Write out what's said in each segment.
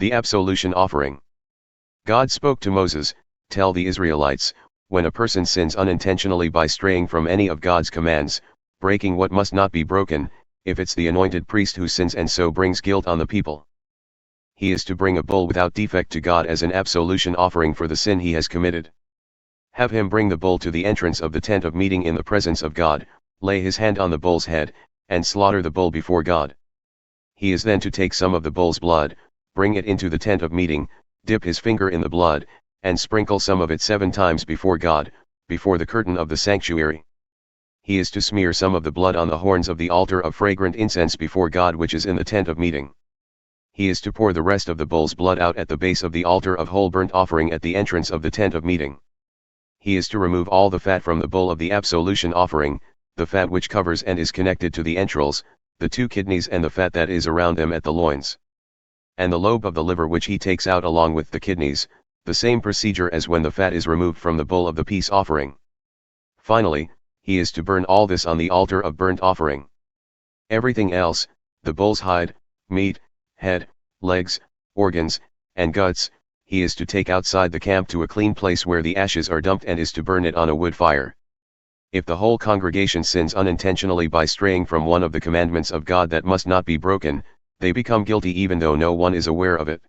The Absolution Offering. God spoke to Moses, "Tell the Israelites, when a person sins unintentionally by straying from any of God's commands, breaking what must not be broken, if it's the anointed priest who sins and so brings guilt on the people, he is to bring a bull without defect to God as an absolution offering for the sin he has committed. Have him bring the bull to the entrance of the tent of meeting in the presence of God, lay his hand on the bull's head, and slaughter the bull before God. He is then to take some of the bull's blood, bring it into the tent of meeting, dip his finger in the blood, and sprinkle some of it 7 times before God, before the curtain of the sanctuary. He is to smear some of the blood on the horns of the altar of fragrant incense before God which is in the tent of meeting. He is to pour the rest of the bull's blood out at the base of the altar of whole burnt offering at the entrance of the tent of meeting. He is to remove all the fat from the bull of the absolution offering, the fat which covers and is connected to the entrails, the 2 kidneys and the fat that is around them at the loins, and the lobe of the liver which he takes out along with the kidneys, the same procedure as when the fat is removed from the bull of the peace offering. Finally, he is to burn all this on the altar of burnt offering. Everything else, the bull's hide, meat, head, legs, organs, and guts, he is to take outside the camp to a clean place where the ashes are dumped and is to burn it on a wood fire. If the whole congregation sins unintentionally by straying from one of the commandments of God that must not be broken, they become guilty even though no one is aware of it.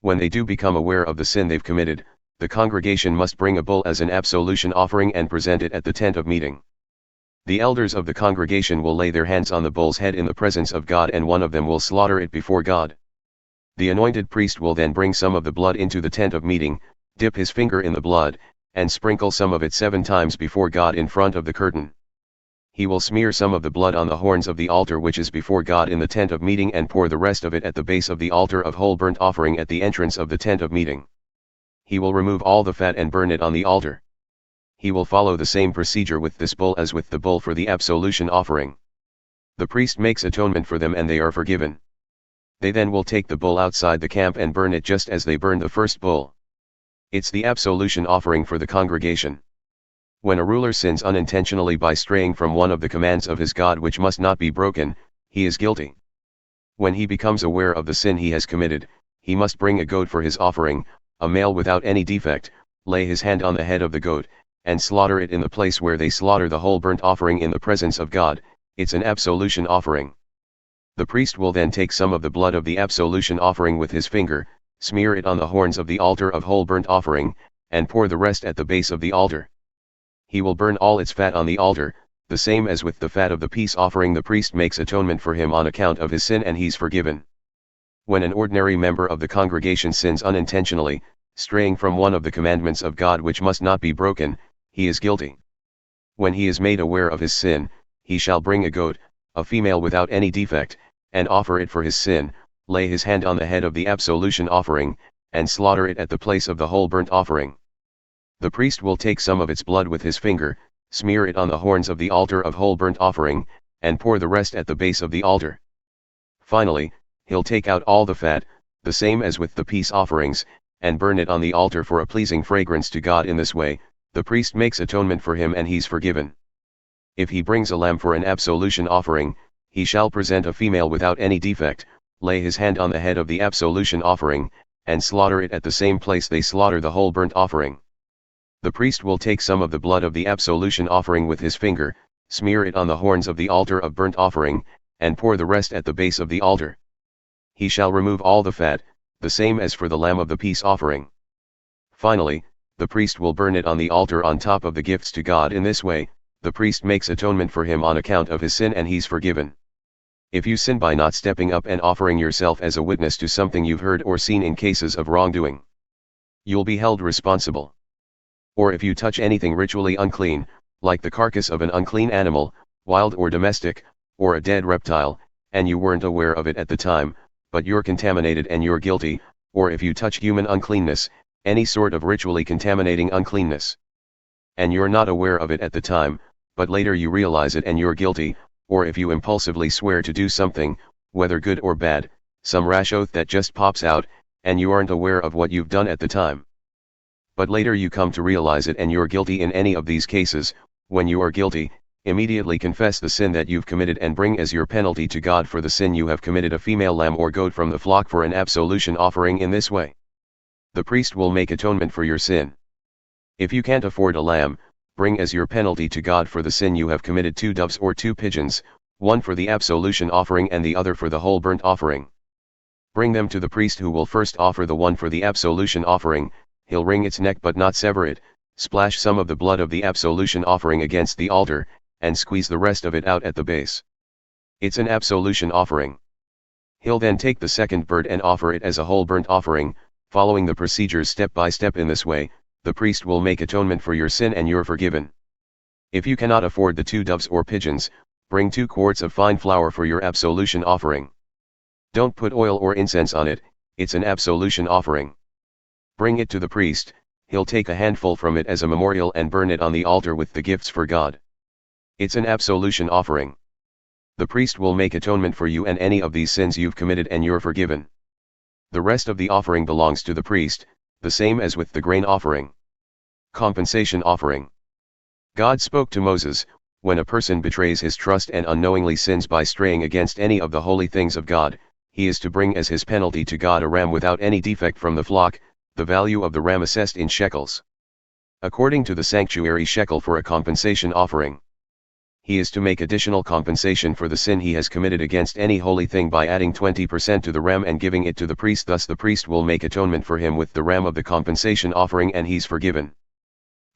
When they do become aware of the sin they've committed, the congregation must bring a bull as an absolution offering and present it at the tent of meeting. The elders of the congregation will lay their hands on the bull's head in the presence of God and one of them will slaughter it before God. The anointed priest will then bring some of the blood into the tent of meeting, dip his finger in the blood, and sprinkle some of it 7 times before God in front of the curtain. He will smear some of the blood on the horns of the altar which is before God in the tent of meeting and pour the rest of it at the base of the altar of whole burnt offering at the entrance of the tent of meeting. He will remove all the fat and burn it on the altar. He will follow the same procedure with this bull as with the bull for the absolution offering. The priest makes atonement for them and they are forgiven. They then will take the bull outside the camp and burn it just as they burned the first bull. It's the absolution offering for the congregation. When a ruler sins unintentionally by straying from one of the commands of his God which must not be broken, he is guilty. When he becomes aware of the sin he has committed, he must bring a goat for his offering, a male without any defect, lay his hand on the head of the goat, and slaughter it in the place where they slaughter the whole burnt offering in the presence of God. It's an absolution offering. The priest will then take some of the blood of the absolution offering with his finger, smear it on the horns of the altar of whole burnt offering, and pour the rest at the base of the altar. He will burn all its fat on the altar, the same as with the fat of the peace offering. The priest makes atonement for him on account of his sin and he's forgiven. When an ordinary member of the congregation sins unintentionally, straying from one of the commandments of God which must not be broken, he is guilty. When he is made aware of his sin, he shall bring a goat, a female without any defect, and offer it for his sin, lay his hand on the head of the absolution offering, and slaughter it at the place of the whole burnt offering. The priest will take some of its blood with his finger, smear it on the horns of the altar of whole burnt offering, and pour the rest at the base of the altar. Finally, he'll take out all the fat, the same as with the peace offerings, and burn it on the altar for a pleasing fragrance to God. In this way, the priest makes atonement for him and he's forgiven. If he brings a lamb for an absolution offering, he shall present a female without any defect, lay his hand on the head of the absolution offering, and slaughter it at the same place they slaughter the whole burnt offering. The priest will take some of the blood of the absolution offering with his finger, smear it on the horns of the altar of burnt offering, and pour the rest at the base of the altar. He shall remove all the fat, the same as for the lamb of the peace offering. Finally, the priest will burn it on the altar on top of the gifts to God. In this way, the priest makes atonement for him on account of his sin and he's forgiven. If you sin by not stepping up and offering yourself as a witness to something you've heard or seen in cases of wrongdoing, you'll be held responsible. Or if you touch anything ritually unclean, like the carcass of an unclean animal, wild or domestic, or a dead reptile, and you weren't aware of it at the time, but you're contaminated and you're guilty, or if you touch human uncleanness, any sort of ritually contaminating uncleanness, and you're not aware of it at the time, but later you realize it and you're guilty, or if you impulsively swear to do something, whether good or bad, some rash oath that just pops out, and you aren't aware of what you've done at the time, but later you come to realize it and you're guilty. In any of these cases, when you are guilty, Immediately confess the sin that you've committed and bring as your penalty to God for the sin you have committed a female lamb or goat from the flock for an absolution offering in this way. The priest will make atonement for your sin. If you can't afford a lamb, bring as your penalty to God for the sin you have committed 2 doves or 2 pigeons, one for the absolution offering and the other for the whole burnt offering. Bring them to the priest, who will first offer the one for the absolution offering. He'll wring its neck but not sever it, splash some of the blood of the absolution offering against the altar, and squeeze the rest of it out at the base. It's an absolution offering. He'll then take the second bird and offer it as a whole burnt offering. Following the procedures step by step in this way, the priest will make atonement for your sin and you're forgiven. If you cannot afford the 2 doves or pigeons, bring 2 quarts of fine flour for your absolution offering. Don't put oil or incense on it, it's an absolution offering. Bring it to the priest, he'll take a handful from it as a memorial and burn it on the altar with the gifts for God. It's an absolution offering. The priest will make atonement for you and any of these sins you've committed and you're forgiven. The rest of the offering belongs to the priest, the same as with the grain offering. Compensation offering. God spoke to Moses, when a person betrays his trust and unknowingly sins by straying against any of the holy things of God, he is to bring as his penalty to God a ram without any defect from the flock, the value of the ram assessed in shekels. According to the sanctuary shekel for a compensation offering. He is to make additional compensation for the sin he has committed against any holy thing by adding 20% to the ram and giving it to the priest. Thus the priest will make atonement for him with the ram of the compensation offering and he's forgiven.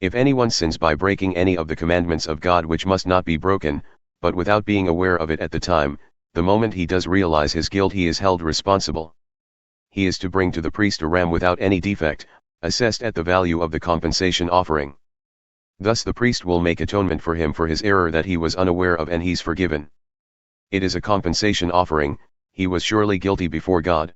If anyone sins by breaking any of the commandments of God which must not be broken, but without being aware of it at the time, the moment he does realize his guilt he is held responsible. He is to bring to the priest a ram without any defect, assessed at the value of the compensation offering. Thus the priest will make atonement for him for his error that he was unaware of and he's forgiven. It is a compensation offering, he was surely guilty before God.